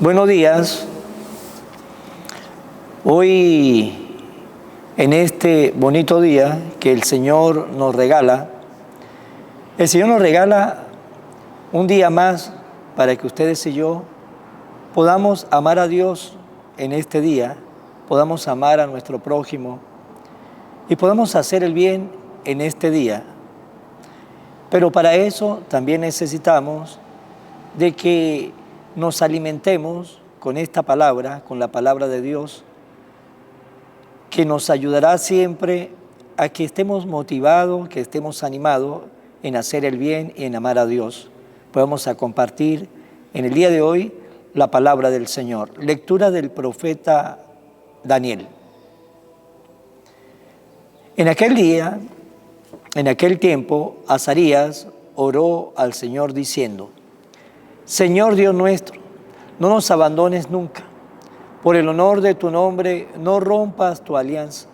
Buenos días. Hoy, en este bonito día que el Señor nos regala, el Señor nos regala un día más para que ustedes y yo podamos amar a Dios en este día, podamos amar a nuestro prójimo y podamos hacer el bien en este día. Pero para eso también necesitamos de que nos alimentemos con esta palabra, con la palabra de Dios, que nos ayudará siempre a que estemos motivados, que estemos animados en hacer el bien y en amar a Dios. Vamos a compartir en el día de hoy la palabra del Señor. Lectura del profeta Daniel. En aquel día, en aquel tiempo, Azarías oró al Señor diciendo: Señor Dios nuestro, no nos abandones nunca. Por el honor de tu nombre, no rompas tu alianza.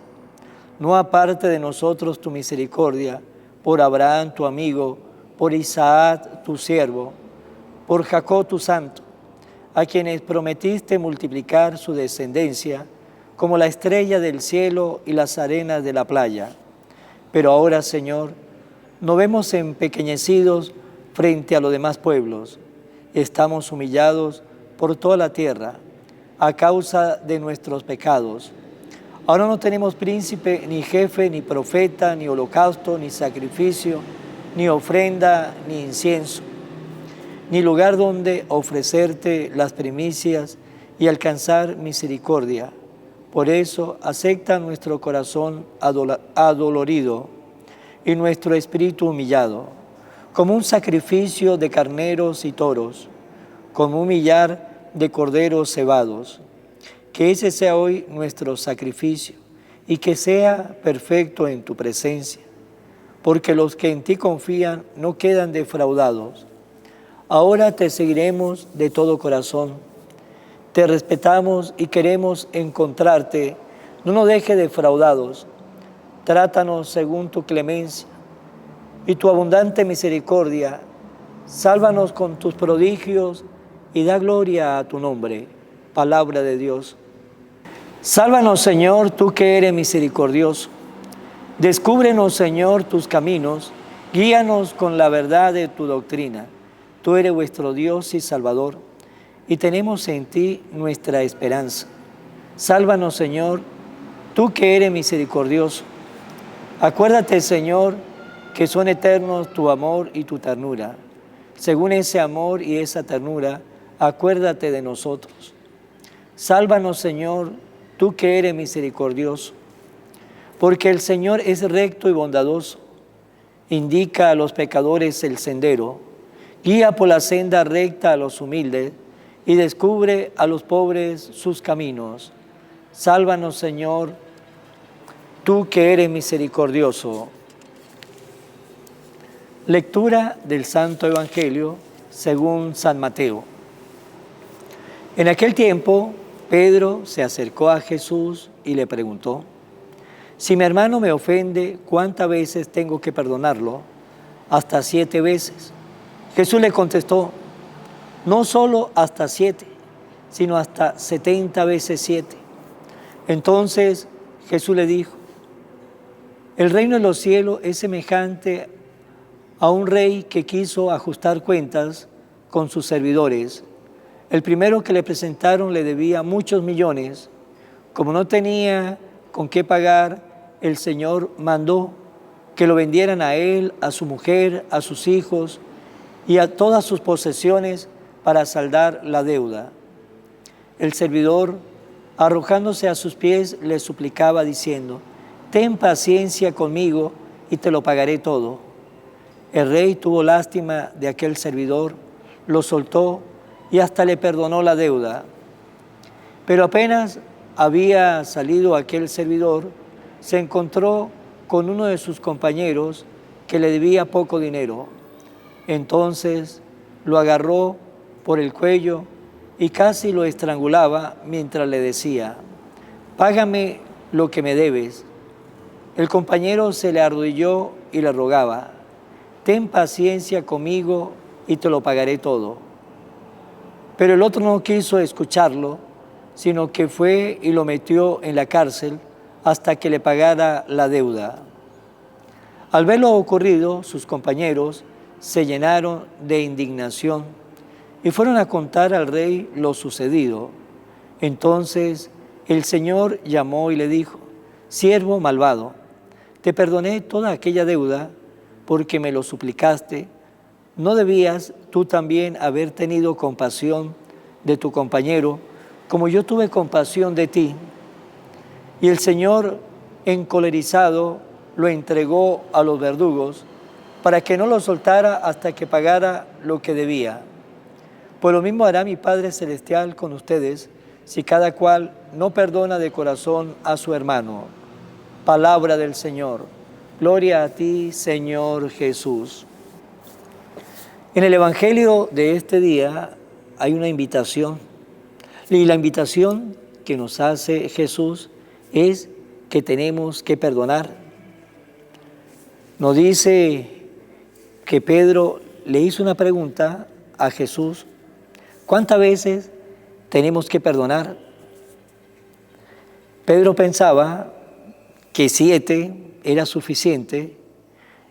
No aparte de nosotros tu misericordia, por Abraham tu amigo, por Isaac tu siervo, por Jacob tu santo, a quienes prometiste multiplicar su descendencia como la estrella del cielo y las arenas de la playa. Pero ahora, Señor, nos vemos empequeñecidos frente a los demás pueblos. Estamos humillados por toda la tierra a causa de nuestros pecados. Ahora no tenemos príncipe, ni jefe, ni profeta, ni holocausto, ni sacrificio, ni ofrenda, ni incienso, ni lugar donde ofrecerte las primicias y alcanzar misericordia. Por eso acepta nuestro corazón adolorido y nuestro espíritu humillado, como un sacrificio de carneros y toros, como un millar de corderos cebados. Que ese sea hoy nuestro sacrificio y que sea perfecto en tu presencia, porque los que en ti confían no quedan defraudados. Ahora te seguiremos de todo corazón. Te respetamos y queremos encontrarte. No nos dejes defraudados. Trátanos según tu clemencia y tu abundante misericordia. Sálvanos con tus prodigios y da gloria a tu nombre. Palabra de Dios. Sálvanos, Señor, tú que eres misericordioso. Descúbrenos, Señor, tus caminos. Guíanos con la verdad de tu doctrina. Tú eres vuestro Dios y Salvador, y tenemos en ti nuestra esperanza. Sálvanos, Señor, tú que eres misericordioso. Acuérdate, Señor, que son eternos tu amor y tu ternura. Según ese amor y esa ternura, acuérdate de nosotros. Sálvanos, Señor, tú que eres misericordioso. Porque el Señor es recto y bondadoso. Indica a los pecadores el sendero. Guía por la senda recta a los humildes y descubre a los pobres sus caminos. Sálvanos, Señor, tú que eres misericordioso. Lectura del Santo Evangelio según San Mateo. En aquel tiempo, Pedro se acercó a Jesús y le preguntó: si mi hermano me ofende, ¿cuántas veces tengo que perdonarlo? Hasta 7 veces. Jesús le contestó: no solo hasta 7, sino hasta 70 veces 7. Entonces Jesús le dijo: el reino de los cielos es semejante a un rey que quiso ajustar cuentas con sus servidores. El primero que le presentaron le debía muchos millones. Como no tenía con qué pagar, el Señor mandó que lo vendieran a él, a su mujer, a sus hijos y a todas sus posesiones para saldar la deuda. El servidor, arrojándose a sus pies, le suplicaba diciendo: ten paciencia conmigo y te lo pagaré todo. El rey tuvo lástima de aquel servidor, lo soltó y hasta le perdonó la deuda. Pero apenas había salido aquel servidor, se encontró con uno de sus compañeros que le debía poco dinero. Entonces lo agarró por el cuello y casi lo estrangulaba mientras le decía: págame lo que me debes. El compañero se le arrodilló y le rogaba: ten paciencia conmigo y te lo pagaré todo. Pero el otro no quiso escucharlo, sino que fue y lo metió en la cárcel hasta que le pagara la deuda. Al ver lo ocurrido, sus compañeros se llenaron de indignación y fueron a contar al rey lo sucedido. Entonces el Señor llamó y le dijo: siervo malvado, te perdoné toda aquella deuda porque me lo suplicaste. ¿No debías tú también haber tenido compasión de tu compañero, como yo tuve compasión de ti? Y el Señor, encolerizado, lo entregó a los verdugos para que no lo soltara hasta que pagara lo que debía. Pues lo mismo hará mi Padre Celestial con ustedes, si cada cual no perdona de corazón a su hermano. Palabra del Señor. Gloria a ti, Señor Jesús. En el Evangelio de este día hay una invitación. Y la invitación que nos hace Jesús es que tenemos que perdonar. Nos dice que Pedro le hizo una pregunta a Jesús: ¿cuántas veces tenemos que perdonar? Pedro pensaba que 7 era suficiente,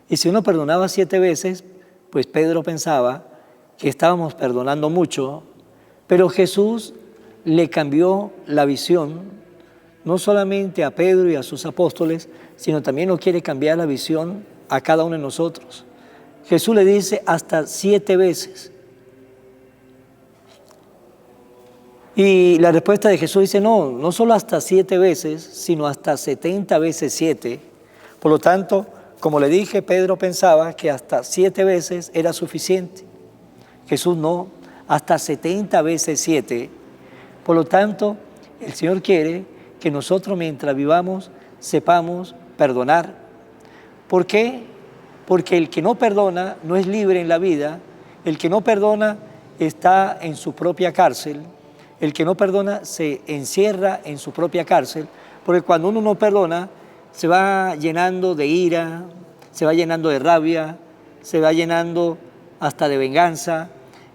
y si uno perdonaba 7 veces, pues Pedro pensaba que estábamos perdonando mucho, pero Jesús le cambió la visión, no solamente a Pedro y a sus apóstoles, sino también nos quiere cambiar la visión a cada uno de nosotros. Jesús le dice hasta 7 veces. Y la respuesta de Jesús dice: no solo hasta 7 veces, sino hasta 70 veces 7. Por lo tanto, como le dije, Pedro pensaba que hasta 7 veces era suficiente. Jesús no, hasta 70 veces 7. Por lo tanto, el Señor quiere que nosotros, mientras vivamos, sepamos perdonar. ¿Por qué? Porque el que no perdona no es libre en la vida. El que no perdona está en su propia cárcel. El que no perdona se encierra en su propia cárcel, porque cuando uno no perdona, se va llenando de ira, se va llenando de rabia, se va llenando hasta de venganza,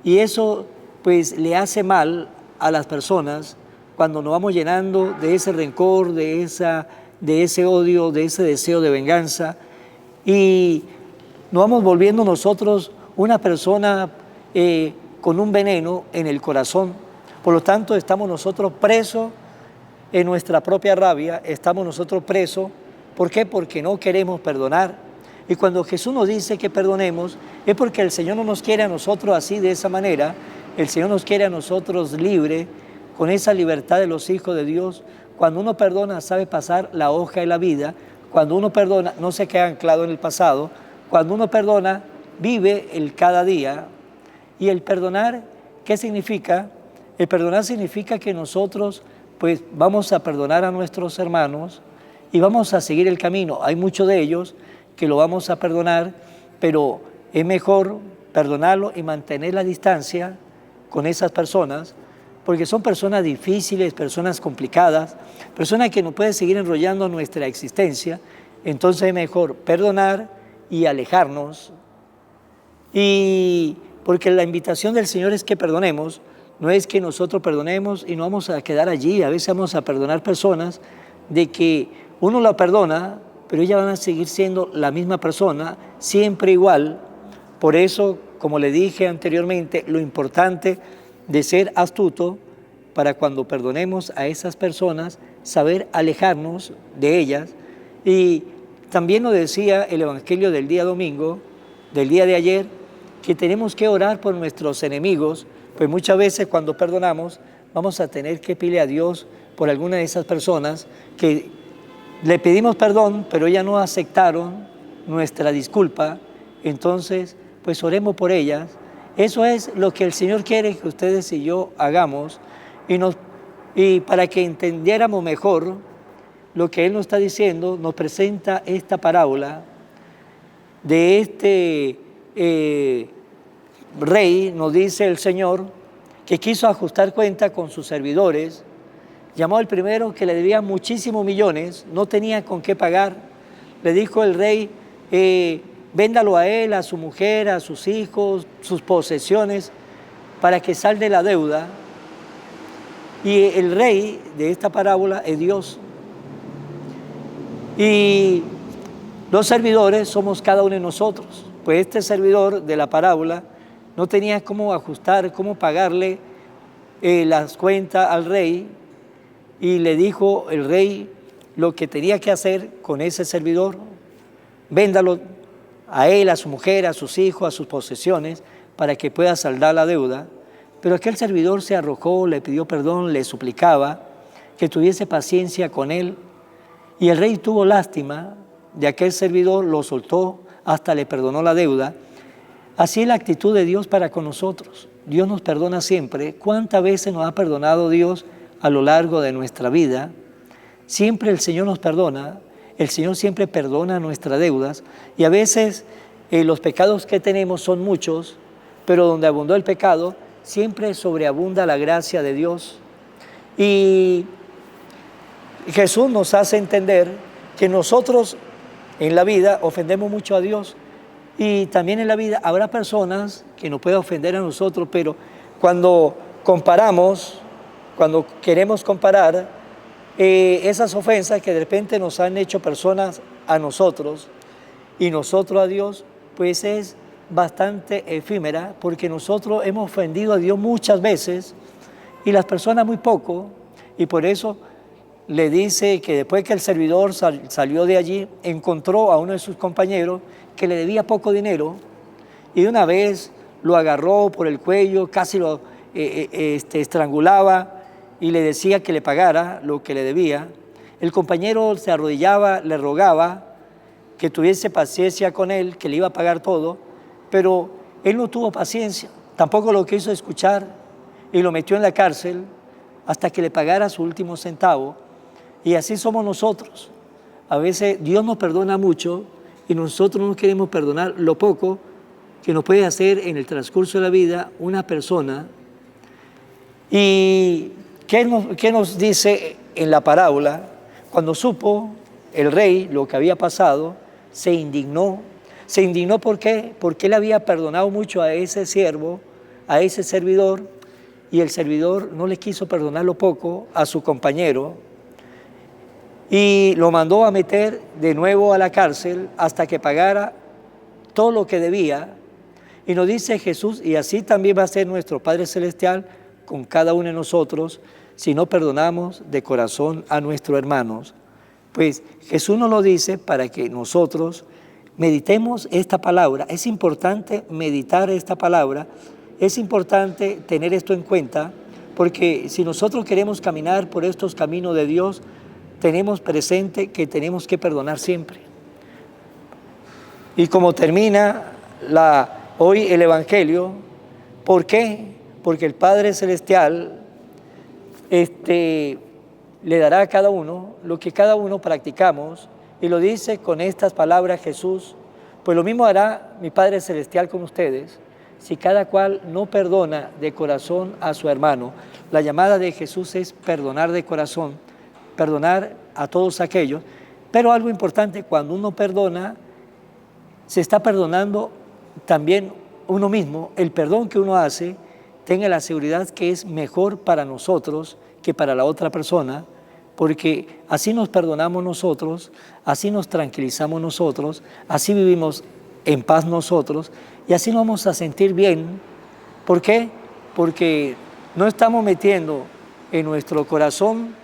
y eso pues le hace mal a las personas cuando nos vamos llenando de ese rencor, de ese odio, de ese deseo de venganza, y nos vamos volviendo nosotros una persona con un veneno en el corazón. Por lo tanto, estamos nosotros presos en nuestra propia rabia, estamos nosotros presos. ¿Por qué? Porque no queremos perdonar. Y cuando Jesús nos dice que perdonemos, es porque el Señor no nos quiere a nosotros así, de esa manera. El Señor nos quiere a nosotros libre, con esa libertad de los hijos de Dios. Cuando uno perdona, sabe pasar la hoja de la vida. Cuando uno perdona, no se queda anclado en el pasado. Cuando uno perdona, vive el cada día. Y el perdonar, ¿qué significa? El perdonar significa que nosotros pues vamos a perdonar a nuestros hermanos y vamos a seguir el camino. Hay muchos de ellos que lo vamos a perdonar, pero es mejor perdonarlo y mantener la distancia con esas personas, porque son personas difíciles, personas complicadas, personas que no pueden seguir enrollando nuestra existencia. Entonces es mejor perdonar y alejarnos. Y porque la invitación del Señor es que perdonemos. No es que nosotros perdonemos y no vamos a quedar allí. A veces vamos a perdonar personas de que uno la perdona, pero ellas van a seguir siendo la misma persona, siempre igual. Por eso, como le dije anteriormente, lo importante de ser astuto para cuando perdonemos a esas personas, saber alejarnos de ellas. Y también nos decía el Evangelio del día domingo, del día de ayer, que tenemos que orar por nuestros enemigos. Pues muchas veces cuando perdonamos vamos a tener que pedirle a Dios por alguna de esas personas que le pedimos perdón, pero ellas no aceptaron nuestra disculpa. Entonces, pues oremos por ellas. Eso es lo que el Señor quiere que ustedes y yo hagamos, y para que entendiéramos mejor lo que Él nos está diciendo, nos presenta esta parábola de este rey. Nos dice el Señor que quiso ajustar cuenta con sus servidores. Llamó al primero que le debía muchísimos millones, no tenía con qué pagar. Le dijo el rey: véndalo a él, a su mujer, a sus hijos, sus posesiones, para que salde la deuda. Y el rey de esta parábola es Dios. Y los servidores somos cada uno de nosotros. Pues este servidor de la parábola no tenía cómo ajustar, cómo pagarle las cuentas al rey, y le dijo el rey lo que tenía que hacer con ese servidor: véndalo a él, a su mujer, a sus hijos, a sus posesiones, para que pueda saldar la deuda. Pero aquel servidor se arrojó, le pidió perdón, le suplicaba que tuviese paciencia con él, y el rey tuvo lástima de aquel servidor, lo soltó, hasta le perdonó la deuda. Así es la actitud de Dios para con nosotros. Dios nos perdona siempre. ¿Cuántas veces nos ha perdonado Dios a lo largo de nuestra vida? Siempre el Señor nos perdona. El Señor siempre perdona nuestras deudas. Y a veces los pecados que tenemos son muchos, pero donde abundó el pecado, siempre sobreabunda la gracia de Dios. Y Jesús nos hace entender que nosotros en la vida ofendemos mucho a Dios. Y también en la vida habrá personas que nos pueden ofender a nosotros, pero cuando comparamos, cuando queremos comparar esas ofensas que de repente nos han hecho personas a nosotros y nosotros a Dios, pues es bastante efímera, porque nosotros hemos ofendido a Dios muchas veces y las personas muy poco. Y por eso le dice que después que el servidor salió de allí, encontró a uno de sus compañeros que le debía poco dinero, y de una vez lo agarró por el cuello, casi lo estrangulaba, y le decía que le pagara lo que le debía. El compañero se arrodillaba, le rogaba que tuviese paciencia con él, que le iba a pagar todo, pero él no tuvo paciencia, tampoco lo quiso escuchar, y lo metió en la cárcel hasta que le pagara su último centavo. Y así somos nosotros. A veces Dios nos perdona mucho y nosotros no queremos perdonar lo poco que nos puede hacer en el transcurso de la vida una persona. ¿Y qué nos dice en la parábola? Cuando supo el rey lo que había pasado, se indignó. ¿Se indignó por qué? Porque él había perdonado mucho a ese siervo, a ese servidor, y el servidor no le quiso perdonar lo poco a su compañero, y lo mandó a meter de nuevo a la cárcel hasta que pagara todo lo que debía. Y nos dice Jesús, y así también va a ser nuestro Padre Celestial con cada uno de nosotros, si no perdonamos de corazón a nuestros hermanos. Pues Jesús nos lo dice para que nosotros meditemos esta palabra. Es importante meditar esta palabra, es importante tener esto en cuenta, porque si nosotros queremos caminar por estos caminos de Dios, tenemos presente que tenemos que perdonar siempre. Y como termina hoy el Evangelio, ¿por qué? Porque el Padre Celestial le dará a cada uno lo que cada uno practicamos, y lo dice con estas palabras Jesús: pues lo mismo hará mi Padre Celestial con ustedes, si cada cual no perdona de corazón a su hermano. La llamada de Jesús es perdonar de corazón, perdonar a todos aquellos. Pero algo importante, cuando uno perdona, se está perdonando también uno mismo. El perdón que uno hace, tenga la seguridad que es mejor para nosotros que para la otra persona, porque así nos perdonamos nosotros, así nos tranquilizamos nosotros, así vivimos en paz nosotros, y así nos vamos a sentir bien. ¿Por qué? Porque no estamos metiendo en nuestro corazón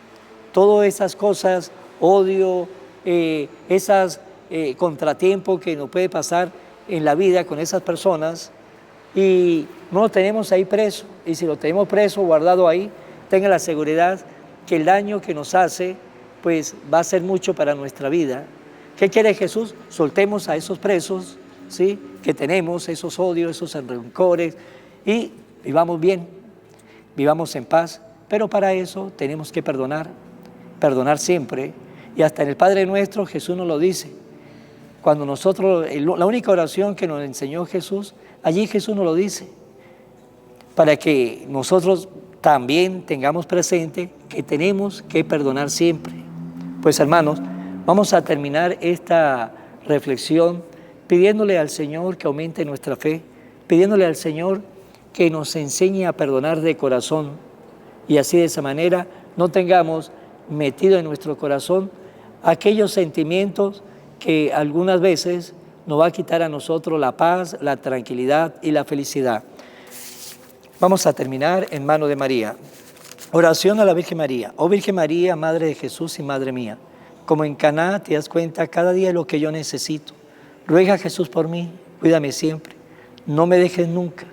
todas esas cosas, odio, esas contratiempos que nos puede pasar en la vida con esas personas, y no lo tenemos ahí preso. Y si lo tenemos preso, guardado ahí, tenga la seguridad que el daño que nos hace, pues va a ser mucho para nuestra vida. ¿Qué quiere Jesús? Soltemos a esos presos, ¿sí?, que tenemos, esos odios, esos rencores, y vivamos bien, vivamos en paz. Pero para eso tenemos que perdonar siempre. Y hasta en el Padre Nuestro Jesús nos lo dice. Cuando nosotros, la única oración que nos enseñó Jesús, allí Jesús nos lo dice, para que nosotros también tengamos presente que tenemos que perdonar siempre. Pues hermanos, vamos a terminar esta reflexión pidiéndole al Señor que aumente nuestra fe, pidiéndole al Señor que nos enseñe a perdonar de corazón y así de esa manera no tengamos metido en nuestro corazón aquellos sentimientos que algunas veces nos va a quitar a nosotros la paz, la tranquilidad y la felicidad. Vamos a terminar en mano de María. Oración a la Virgen María. Oh Virgen María, Madre de Jesús y Madre mía, como en Caná te das cuenta cada día de lo que yo necesito. Ruega a Jesús por mí, cuídame siempre, no me dejes nunca.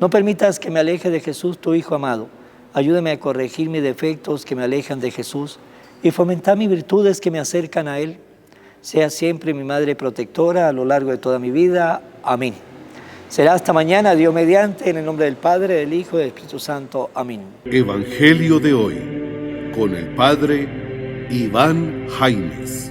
No permitas que me aleje de Jesús, tu Hijo amado. Ayúdame a corregir mis defectos que me alejan de Jesús y fomentar mis virtudes que me acercan a Él. Sea siempre mi Madre protectora a lo largo de toda mi vida. Amén. Será hasta mañana, Dios mediante, en el nombre del Padre, del Hijo y del Espíritu Santo. Amén. Evangelio de hoy, con el Padre Iván Jaimes.